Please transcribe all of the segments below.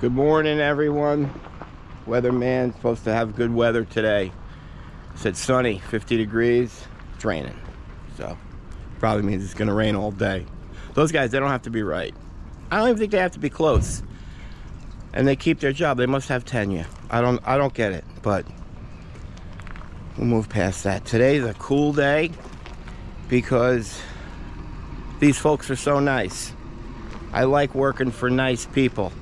Good morning, everyone. Weatherman supposed to have good weather today. It said sunny, 50 degrees. It's raining, so probably means it's gonna rain all day. Those guys, they don't have to be right. I don't even think they have to be close, and they keep their job. They must have tenure. I don't get it, but we'll move past that. Today's a cool day because these folks are so nice. I like working for nice people.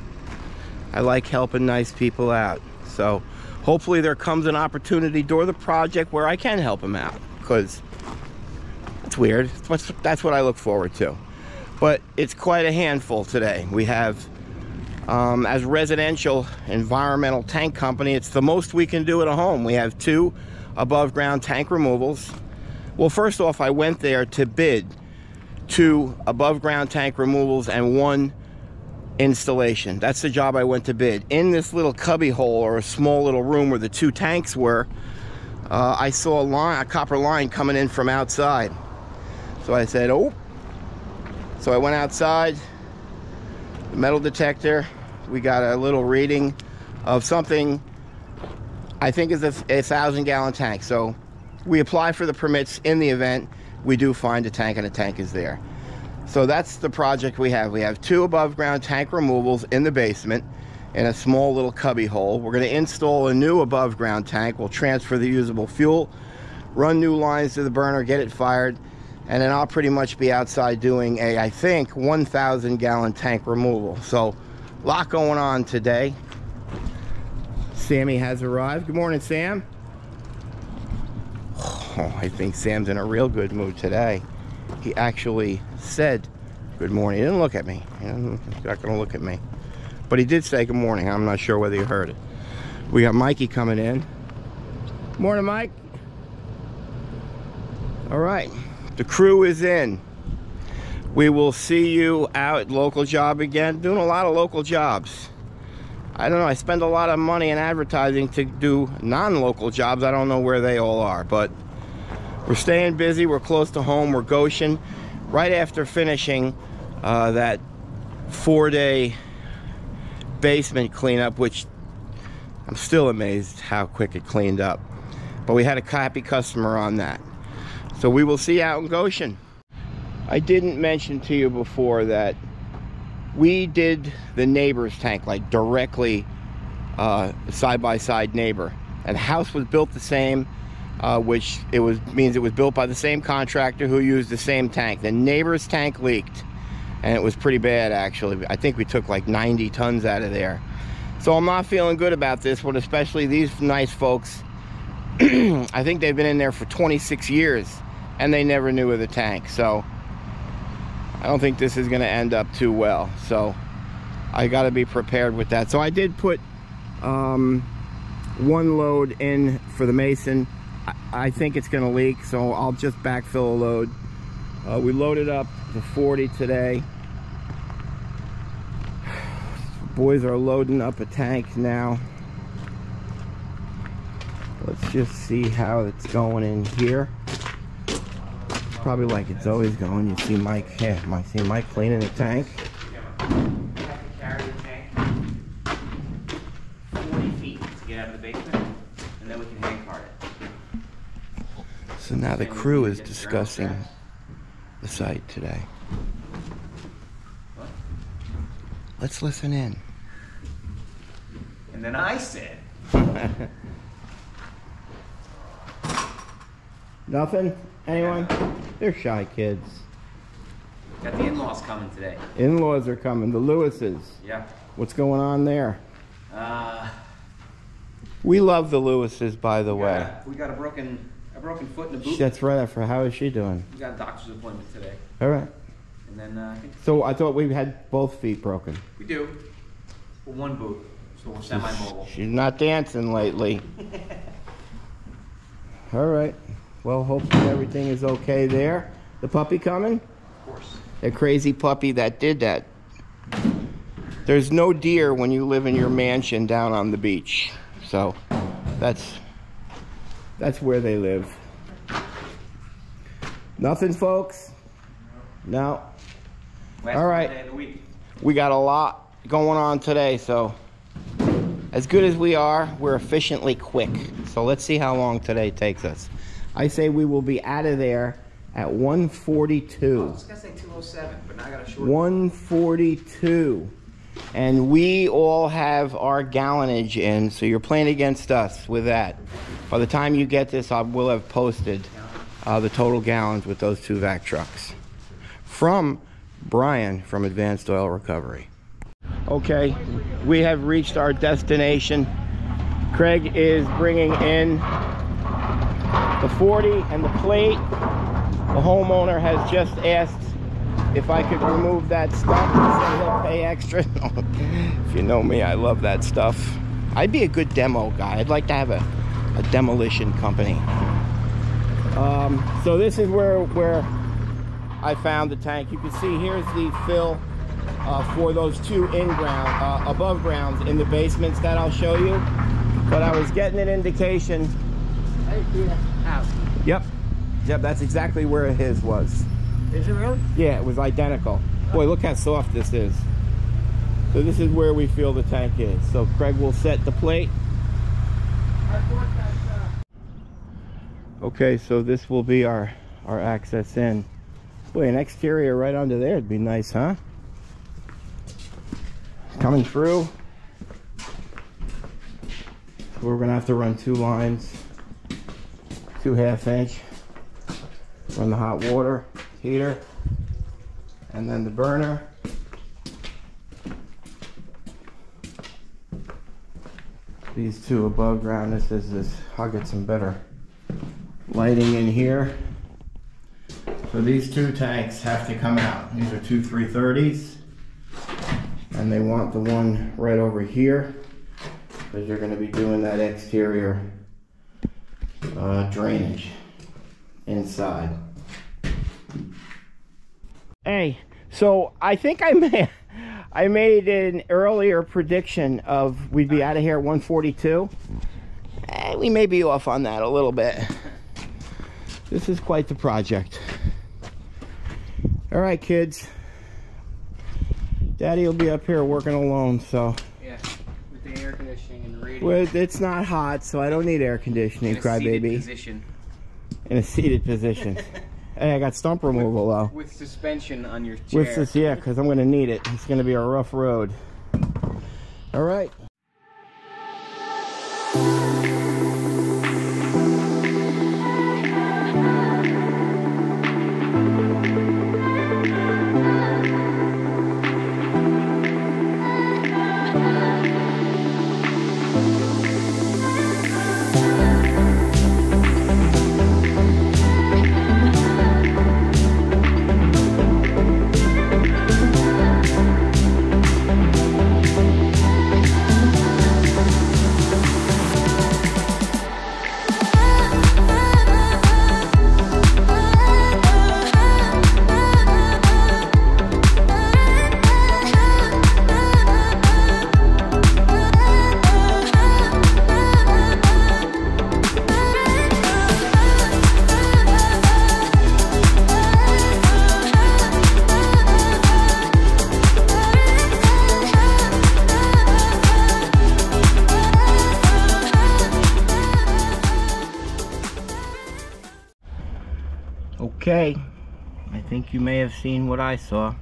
I like helping nice people out. So hopefully there comes an opportunity during the project where I can help them out, because it's weird. That's what I look forward to. But it's quite a handful today. We have, as residential environmental tank company, it's the most we can do at a home. We have 2 above ground tank removals. Well, first off, I went there to bid 2 above ground tank removals and 1 installation. That's the job I went to bid. In this little cubby hole, or a small little room where the 2 tanks were, I saw a copper line coming in from outside. So I said, oh. So I went outside, the metal detector, we got a little reading of something I think is a 1,000-gallon tank. So we apply for the permits. In the event we do find a tank and a tank is there. So that's the project we have. We have 2 above ground tank removals in the basement in a small little cubby hole. We're going to install a new above ground tank. We'll transfer the usable fuel, run new lines to the burner, get it fired, and then I'll pretty much be outside doing a, I think, 1,000-gallon tank removal. So a lot going on today. Sammy has arrived. Good morning, Sam. Oh, I think Sam's in a real good mood today. He actually said good morning. He didn't look at me. He's not going to look at me. But he did say good morning. I'm not sure whether you heard it. We got Mikey coming in. Morning, Mike. All right. The crew is in. We will see you out at local job again. Doing a lot of local jobs. I don't know. I spend a lot of money in advertising to do non-local jobs. I don't know where they all are, but we're staying busy. We're close to home. We're Goshen. Right after finishing that 4-day basement cleanup, which I'm still amazed how quick it cleaned up. But we had a happy customer on that. So we will see you out in Goshen. I didn't mention to you before that we did the neighbor's tank, like directly side-by-side neighbor. And the house was built the same. Which means it was built by the same contractor who used the same tank. The neighbor's tank leaked, and it was pretty bad, actually. I think we took like 90 tons out of there. So I'm not feeling good about this one, especially these nice folks. I think they've been in there for 26 years, and they never knew of the tank. So I don't think this is going to end up too well. So I got to be prepared with that. So I did put 1 load in for the mason. I think it's going to leak, so I'll just backfill a load. We loaded up to 40 today. Boys are loading up a tank now. Let's just see how it's going in here. Probably like it's always going. You see Mike, yeah, I see Mike cleaning the tank. I have to carry the tank 40 feet to get out of the basement, and then we can hand cart it. So now the crew is discussing the site today. What? Let's listen in. And then I said, Nothing? Anyone? They're shy kids. got the in-laws coming today. In-laws are coming, the Lewises. Yeah. What's going on there? We love the Lewises, by the way. We got a broken foot in the boot. That's right. How is she doing? We got a doctor's appointment today. All right. And then I think So I thought we had both feet broken. we do. Well, 1 boot, so we're semi-mobile. She's not dancing lately. All right. Well, hopefully everything is okay there. The puppy coming? Of course. A crazy puppy that did that. There's no deer when you live in your mansion down on the beach. So that's where they live. Nothing, folks? No. Last All right. day of the week. We got a lot going on today, so as good as we are, we're efficiently quick. So let's see how long today takes us. I say we will be out of there at 1:42. I was gonna say 2:07, but now I got a short. 1:42. And we all have our gallonage in, so you're playing against us with that. By the time you get this, I will have posted the total gallons with those 2 vac trucks. From Brian from Advanced Oil Recovery. Okay, we have reached our destination. Craig is bringing in the 40 and the plate. The homeowner has just asked if I could remove that stuff. He said he'll pay extra. If you know me, I love that stuff. I'd be a good demo guy. I'd like to have a demolition company. So this is where I found the tank. You can see here's the fill for those 2 in-ground, above grounds in the basements that I'll show you. But I was getting an indication. Yep, that's exactly where his was. Is it really? Yeah, it was identical. Boy, look how soft this is. So this is where we feel the tank is. So Craig will set the plate. Okay, so this will be our access in. Boy, an exterior right under there would be nice, huh? Coming through. So we're gonna have to run 2 lines, 2 1/2-inch. Run the hot water heater, and then the burner. These 2 above ground. This is this. I'll get some better lighting in here. So these 2 tanks have to come out. These are 2 330s, and they want the one right over here because you're going to be doing that exterior drainage inside. Hey, so I think I made an earlier prediction of we'd be out of here at 1:42. We may be off on that a little bit. This is quite the project. All right, kids. Daddy will be up here working alone, so. Yeah, with the air conditioning and the radio. Well, it's not hot, so I don't need air conditioning, crybaby. In a seated position. Hey, I got stump removal though. With suspension on your chair. With this, yeah, because I'm going to need it. It's going to be a rough road. All right. Okay, I think you may have seen what I saw.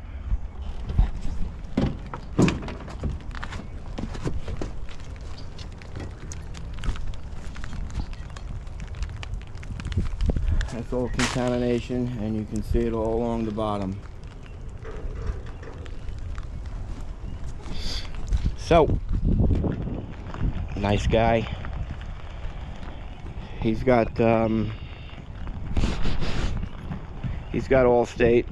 That's all contamination, and you can see it all along the bottom. So, nice guy. He's got Allstate.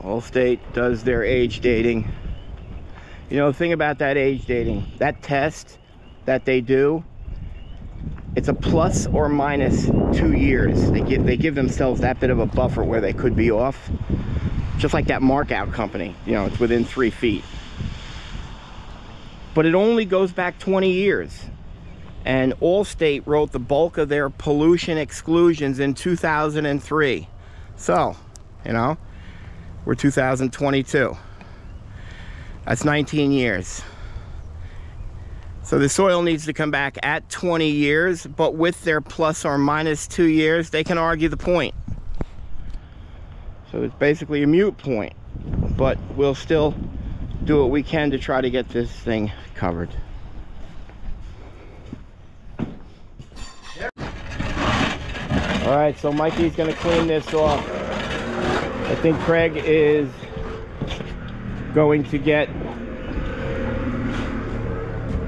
Allstate does their age dating. You know, the thing about that age dating, that test that they do, it's a plus or minus 2 years. They give themselves that bit of a buffer where they could be off. Just like that mark out company, you know, it's within 3 feet. But it only goes back 20 years. And Allstate wrote the bulk of their pollution exclusions in 2003. So, you know, we're 2022. That's 19 years. So the soil needs to come back at 20 years, but with their plus or minus 2 years, they can argue the point. So it's basically a moot point, but we'll still do what we can to try to get this thing covered. All right, so Mikey's gonna clean this off. I think Craig is going to get...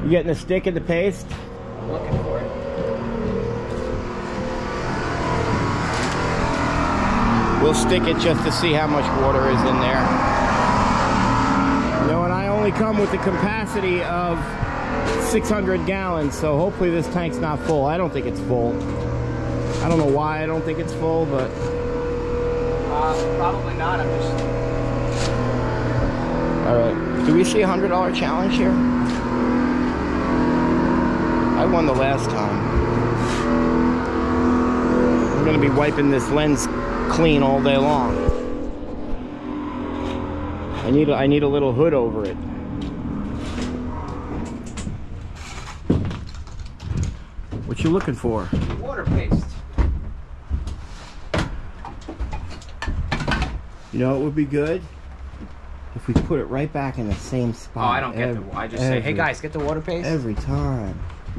You getting a stick of the paste? I'm looking for it. We'll stick it just to see how much water is in there. You know, and I only come with the capacity of 600 gallons, so hopefully this tank's not full. I don't think it's full. I don't know why I don't think it's full, but... Probably not. I'm just... All right. Do we see a $100 challenge here? I won the last time. I'm gonna be wiping this lens clean all day long. I need a little hood over it. What you looking for? Water paste. You know it would be good if we put it right back in the same spot. Oh, I don't get the... I just say, hey guys, get the water paste. Every time.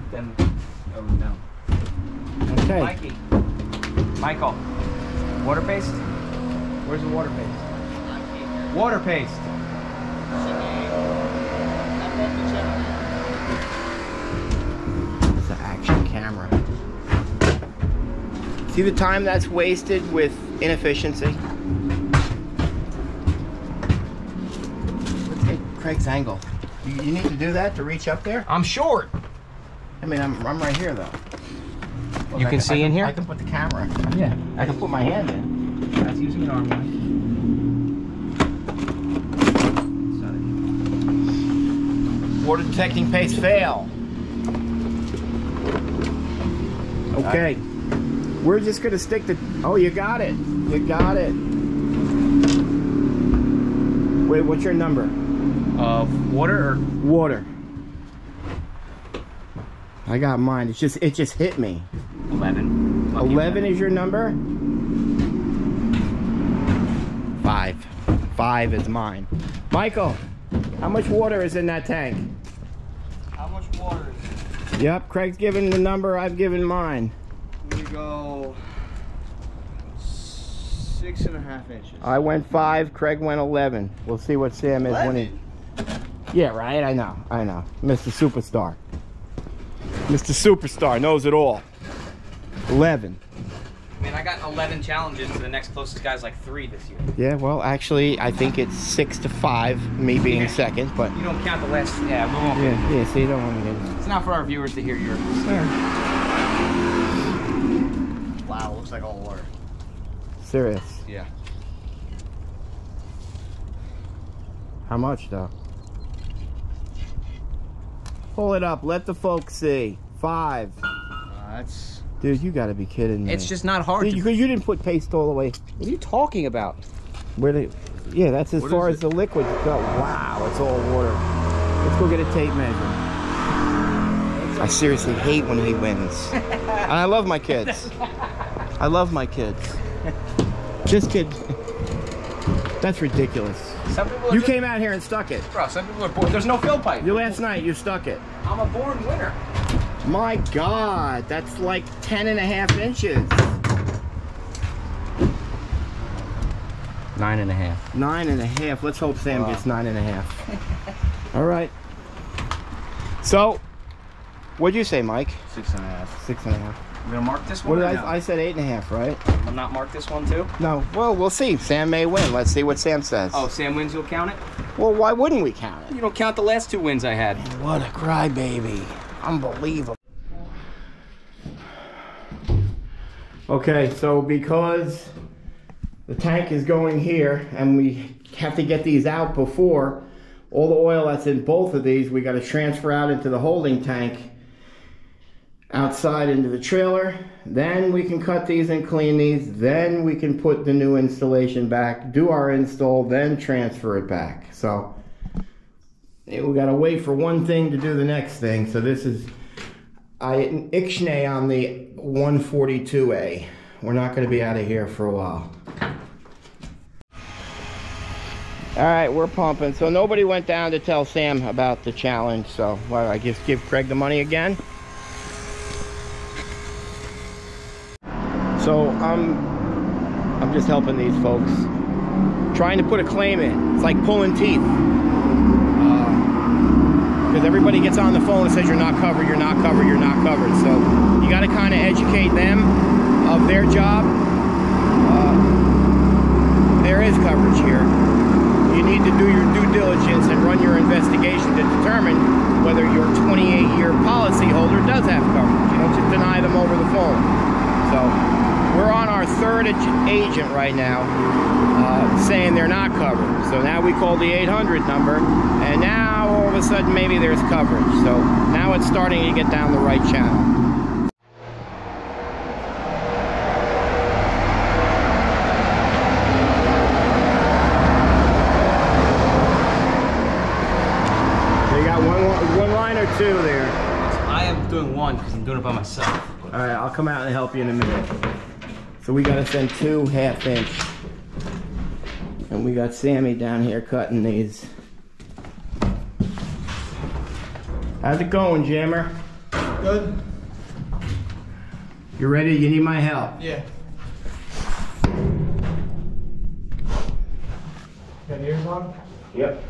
Then... Oh, no. Okay. Mikey. Michael. Water paste? Where's the water paste? Water paste. It's an action camera. See the time that's wasted with inefficiency? Let's get Craig's angle. You need to do that to reach up there? I'm short. I mean, I'm right here though. You can see in here? I can put the camera. Yeah. I can put my hand in. That's using an arm light. Water detecting paste fail. Okay. We're just gonna stick the... Oh, you got it. You got it. Wait, what's your number? Water or... Water. I got mine. It just hit me. 11. 11 is your number? 5. 5 is mine. Michael, how much water is in that tank? How much water is it? Yep, Craig's given the number, I've given mine. We go 6.5 inches. I went 5, Craig went 11. We'll see what Sam is when he... Yeah, right, I know. Mr. Superstar. Mr. Superstar knows it all. 11. I mean, I got 11 challenges to the next closest guy's like 3 this year. Yeah, well, actually, I think it's 6 to 5, me being second, but... You don't count the last... Yeah, we won't. Yeah, so you don't want to get... It's not for our viewers to hear yours. Wow, looks like all water. Serious. Yeah. How much, though? Pull it up, let the folks see. 5. That's... Dude, you gotta be kidding me. It's just not hard. Dude, you didn't put paste all the way. What are you talking about? Where they? Yeah, that's as far as the liquid go. Wow, it's all water. Let's go get a tape measure. I seriously hate when he wins. And I love my kids. I love my kids. This kid, that's ridiculous. Some people You came out here and stuck it. Bro, some people are born... There's no fill pipe. Last night, you stuck it. I'm a born winner. My God, that's like 10.5 inches. 9.5. 9.5. Let's hope Sam gets 9.5. All right. So, what'd you say, Mike? 6.5. 6.5. I'm gonna mark this one. What did or no? I said 8.5, right? I'm not mark this one too. No. Well, we'll see. Sam may win. Let's see what Sam says. Oh, Sam wins. You'll count it. Well, why wouldn't we count it? You don't count the last 2 wins I had. What a crybaby. Unbelievable. Okay, so because the tank is going here and we have to get these out before all the oil that's in both of these, we got to transfer out into the holding tank outside into the trailer. Then we can cut these and clean these. Then we can put the new installation back, do our install, then transfer it back. So We gotta wait for one thing to do the next thing. So this is Ixnay on the 142A. We're not gonna be out of here for a while. All right, we're pumping. So nobody went down to tell Sam about the challenge. So well, I just give Craig the money again. So I'm just helping these folks, trying to put a claim in. It's like pulling teeth. Because everybody gets on the phone and says you're not covered, you're not covered, you're not covered. So you got to kind of educate them of their job. There is coverage here. You need to do your due diligence and run your investigation to determine whether your 28-year policyholder does have coverage. You don't just deny them over the phone. So we're on our third agent right now saying they're not covered. So now we call the 800 number, and now all of a sudden maybe there's coverage. So now it's starting to get down the right channel. One line or two there? I am doing one because I'm doing it by myself. All right, I'll come out and help you in a minute. So we got to send 2 1/2 inch. And we got Sammy down here cutting these. How's it going, Jammer? Good. You ready? You need my help? Yeah. Got ears on? Yep.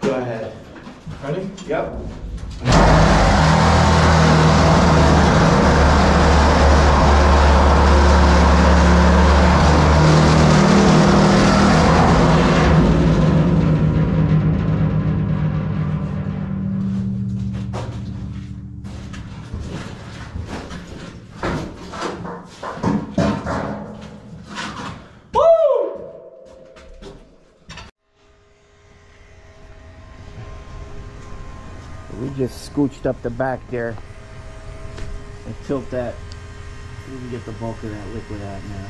Go ahead. Ready? Yep. We just scooched up the back there and tilt that. We can get the bulk of that liquid out now.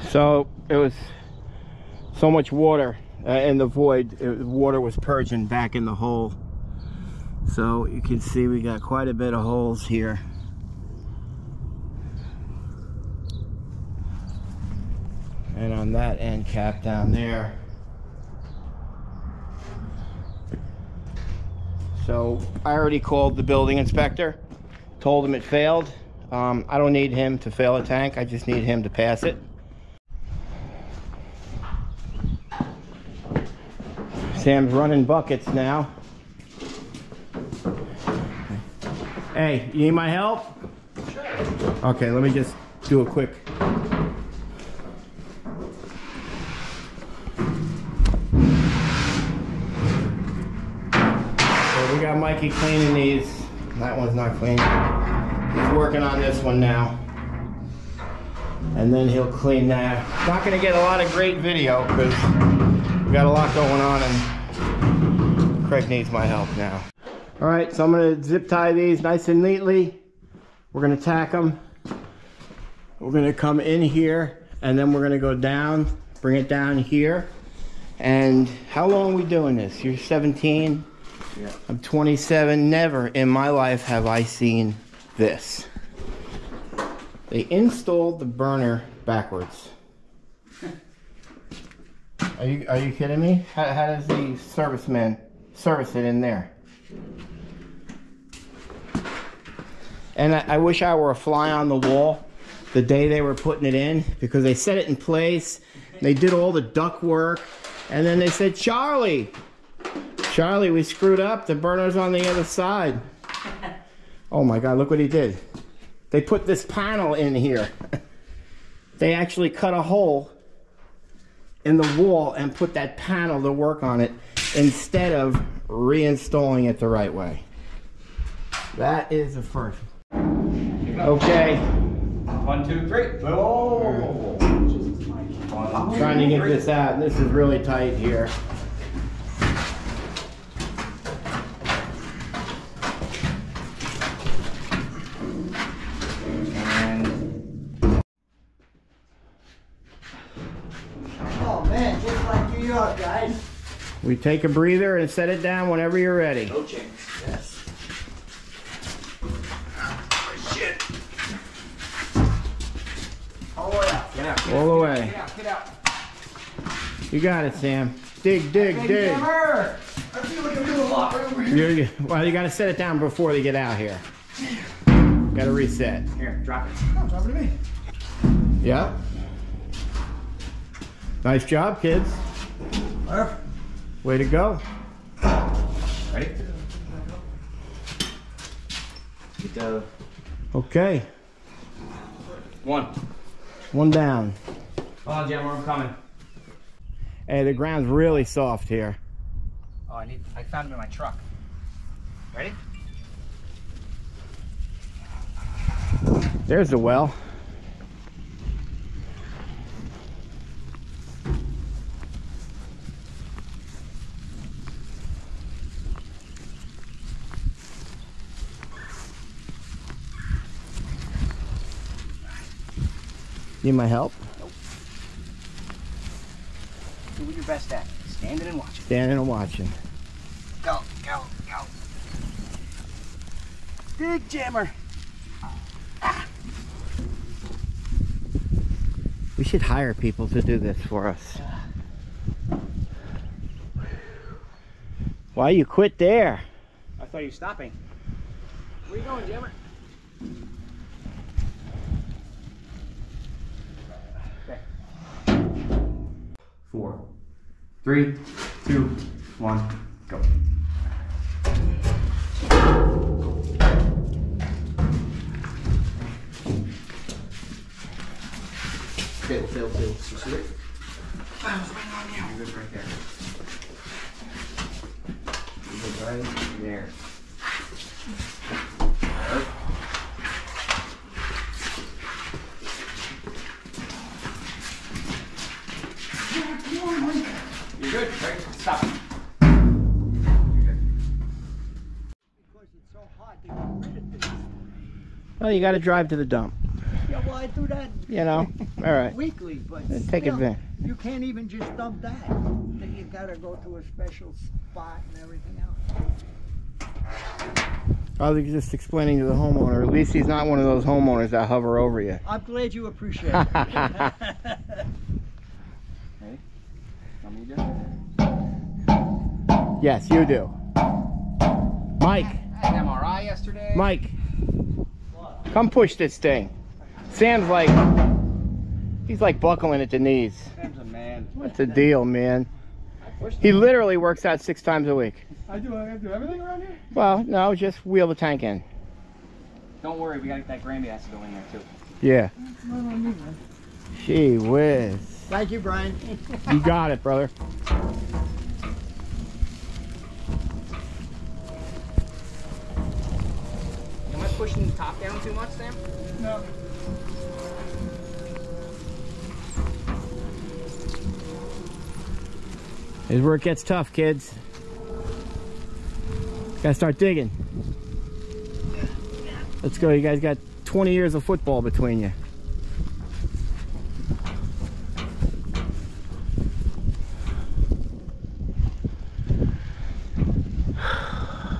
So it was so much water in the void, water was purging back in the hole. So you can see we got quite a bit of holes here. And on that end cap down there. So I already called the building inspector, told him it failed. I don't need him to fail a tank, I just need him to pass it. Sam's running buckets now. Hey, you need my help? Sure. Okay, let me just do a quick. So we got Mikey cleaning these. That one's not clean. He's working on this one now. And then he'll clean that. Not gonna get a lot of great video because we got a lot going on and Craig needs my help now. All right, so I'm gonna zip tie these nice and neatly. We're gonna tack them. We're gonna come in here and then we're gonna go down, bring it down here. And how long are we doing this? You're 17, yeah. I'm 27. Never in my life have I seen this. They installed the burner backwards. Are you kidding me? How does the serviceman service it in there? And I wish I were a fly on the wall the day they were putting it in, because they set it in place They did all the duct work, and then they said, Charlie, we screwed up. The burner's on the other side. Oh my God, look what he did. They put this panel in here. They actually cut a hole in the wall and put that panel to work on it instead of reinstalling it the right way. That is a first. Okay. 1, 2, 3. Oh. I'm trying to get this out. This is really tight here. Oh man, just like New York, guys. We take a breather and set it down whenever you're ready. No change. Yes. Shit. All the way up. Get out. All the way. Get out. Get out. You got it, Sam. Dig, dig, dig. Hammer! I feel like I'm doing a lot right over here. Well, you got to set it down before they get out here. Got to reset. Here, drop it. Oh, drop it to me. Yep. Nice job, kids. Perfect. Way to go. Ready? Get the Okay. 1. One down. Hold on, Jim, I'm coming. Hey, the ground's really soft here. Oh, I found him in my truck. Ready? There's the well. Need my help? Nope. Do what you're best at. Standing and watching. Standing and watching. Go, go, go. Dig jammer. We should hire people to do this for us. Why you quit there? I thought you were stopping. Where you going, jammer? 4, 3, 2, 1, go. Fail. You see it? I was waiting on you. You're good right there. You're good right there. You're good, right? Stop. You're good. Because it's so hard to get rid of things. Well, you got to drive to the dump. Yeah, well, I do that You know? All right. weekly, but Take still, advantage. you can't even just dump that. Then you gotta go to a special spot and everything else. I was just explaining to the homeowner. At least he's not one of those homeowners that hover over you. I'm glad you appreciate it. Ready? Tell me you do. Yes, you do. Mike, I had an MRI yesterday. Mike, come push this thing. Sam's like, he's like buckling at the knees. Sam's a man. What's the deal, man? He literally works out 6 times a week. I do everything around here? Well, no, just wheel the tank in. Don't worry, we got that Granby has to go in there too. Yeah. Not on me, man. Gee whiz. Thank you, Brian. You got it, brother. Am I pushing the top down too much, Sam? No. Here's where it gets tough, kids. Gotta start digging. Let's go. You guys got 20 years of football between you.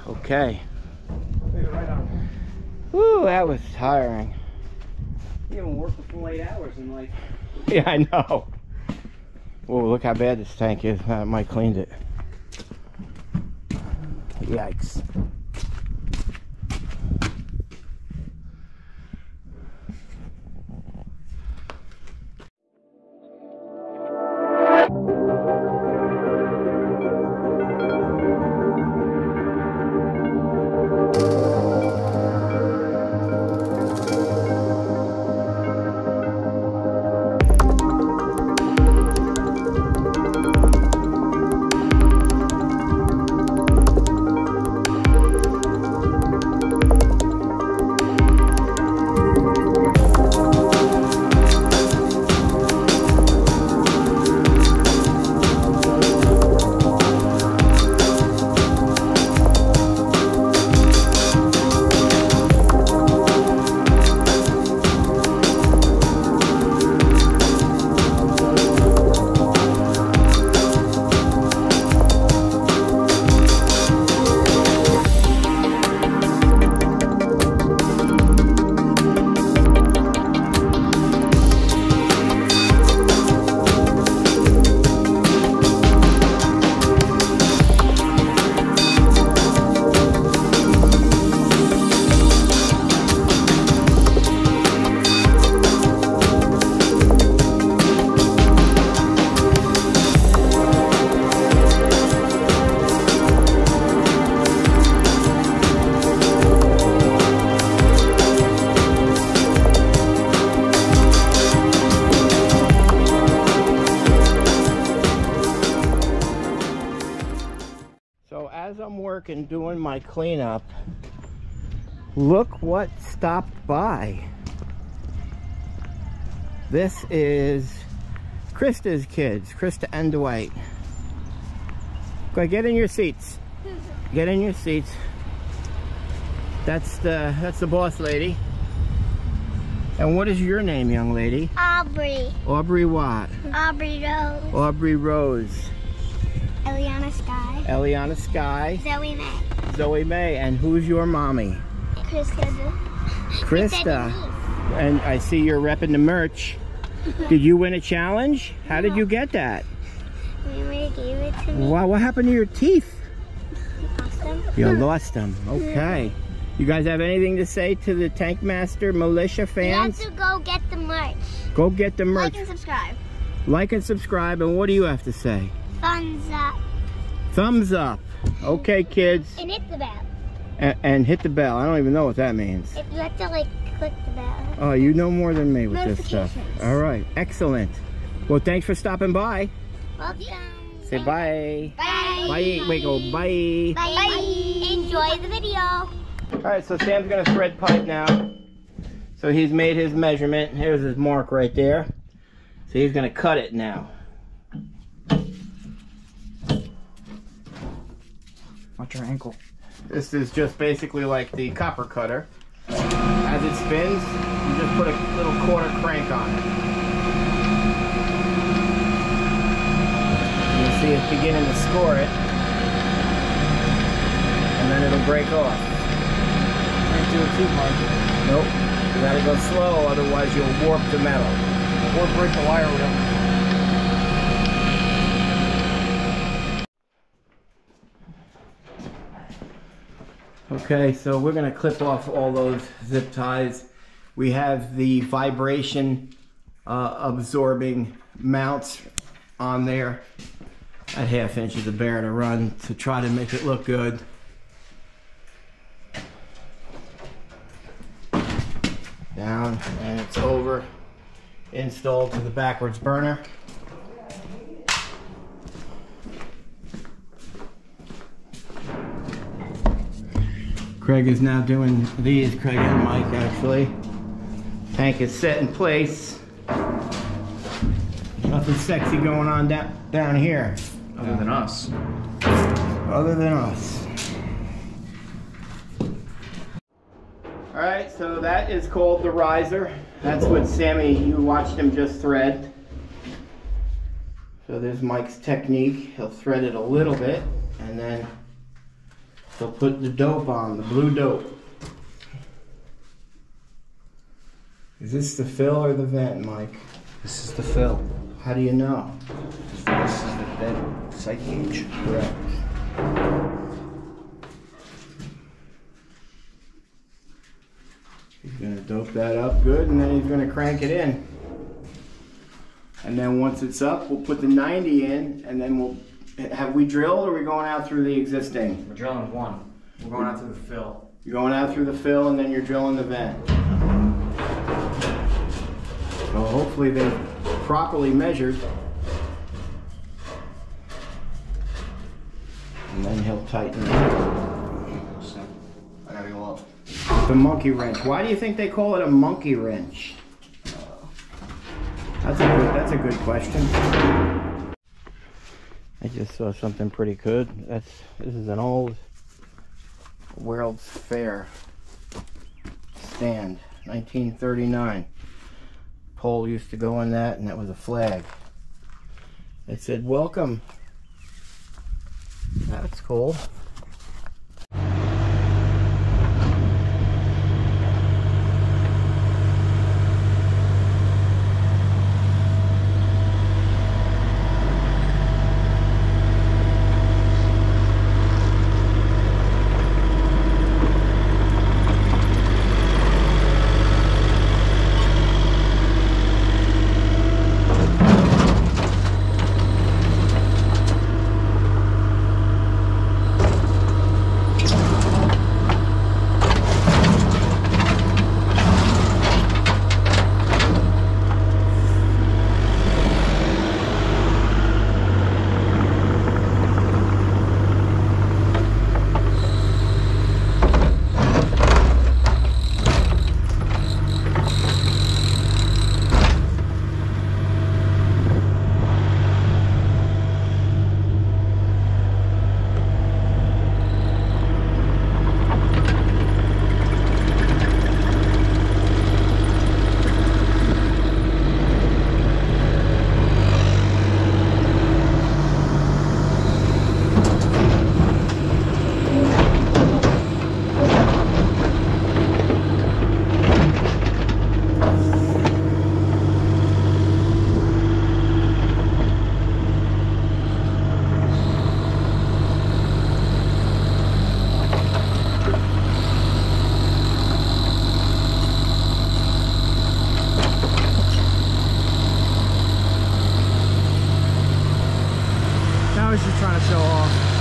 Okay. Take it right out. Woo, that was tiring. You haven't worked the full 8 hours in like... Yeah, I know. Whoa, look how bad this tank is. Mike cleaned it. Yikes. I'm working doing my cleanup, look what stopped by. This is Krista's kids, Krista and Dwight. Go get in your seats. Get in your seats. That's the boss lady. And what is your name, young lady? Aubrey. Aubrey what? Aubrey Rose. Aubrey Rose. Eliana Sky. Eliana Sky. Zoe May. Zoe May. And who's your mommy? Krista. Krista. And I see you're repping the merch. Did you win a challenge? How did you get that? Mary gave it to me. Wow, what happened to your teeth? Lost them. You lost them. Okay. You guys have anything to say to the Tankmaster militia You fans? have to go get the merch. Go get the merch. Like and subscribe. Like and subscribe. And what do you have to say? Thumbs up. Thumbs up. Okay, kids. And hit the bell. And hit the bell. I don't even know what that means. If you have to like click the bell. Oh, you know more than me with this stuff. Notifications. All right. Excellent. Well, thanks for stopping by. Welcome. Say bye. Bye. Bye. Wait, go bye. Bye. Enjoy the video. All right, so Sam's gonna thread pipe now. So he's made his measurement. Here's his mark right there. So he's gonna cut it now. Watch your ankle. This is just basically like the copper cutter. As it spins, you just put a little quarter crank on it. You'll see it beginning to score it. And then it'll break off. Can't do it too hard. Nope. You gotta go slow, otherwise you'll warp the metal. Or break the wire wheel. Okay, so we're gonna clip off all those zip ties. We have the vibration absorbing mounts on there. At 1/2 inch is a bear to run to try to make it look good. Down, and it's over. Installed to the backwards burner. Craig is now doing these, Craig and Mike actually. Tank is set in place. Nothing sexy going on down here. Other than us. Other than us. Alright, so that is called the riser. That's what Sammy, you watched him just thread. So there's Mike's technique. He'll thread it a little bit and then he'll put the dope on, the blue dope. Is this the fill or the vent, Mike? This is the fill. How do you know? This is the vent sight gauge. Correct. He's gonna dope that up good and then he's gonna crank it in. And then once it's up, we'll put the 90 in and then we'll, have we drilled or are we going out through the existing? We're drilling one. We're going out through the fill. You're going out through the fill and then you're drilling the vent. So hopefully they're properly measured. And then he'll tighten it. I gotta go up. The monkey wrench. Why do you think they call it a monkey wrench? That's a good question. I just saw something pretty good. This is an old World's Fair stand, 1939. Pole used to go in that, and that was a flag. It said, "Welcome." That's cool. was just trying to show off.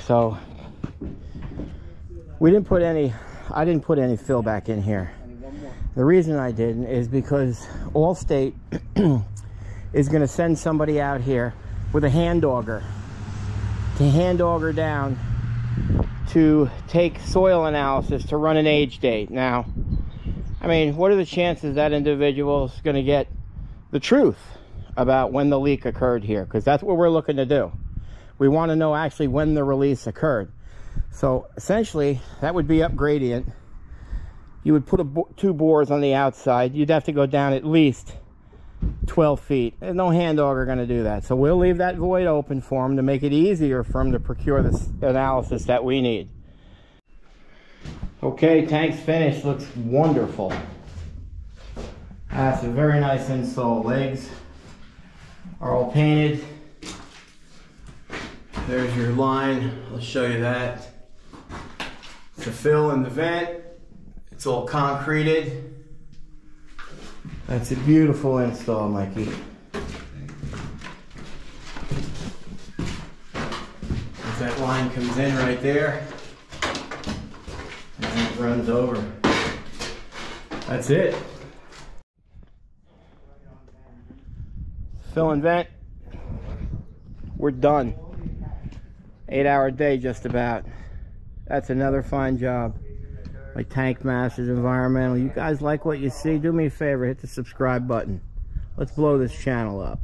So we didn't put any, I didn't put any fill back in here. The reason I didn't is because Allstate is going to send somebody out here with a hand auger to hand auger down to take soil analysis to run an age date. Now, I mean, what are the chances that individual is going to get the truth about when the leak occurred here? Because that's what we're looking to do. We want to know actually when the release occurred. So essentially, that would be up gradient. You would put two bores on the outside. You'd have to go down at least 12 feet. There's no hand auger going to do that. So we'll leave that void open for them to make it easier for them to procure this analysis that we need. Okay, tank's finished. Looks wonderful. That's a very nice install. Legs are all painted. There's your line. I'll show you that. It's a fill in the vent. It's all concreted. That's a beautiful install, Mikey. As that line comes in right there, and it runs over. That's it. Fill and vent. We're done. 8-hour day just about. That's another fine job. Like Tank Masters Environmental. You guys like what you see? Do me a favor, hit the subscribe button. Let's blow this channel up.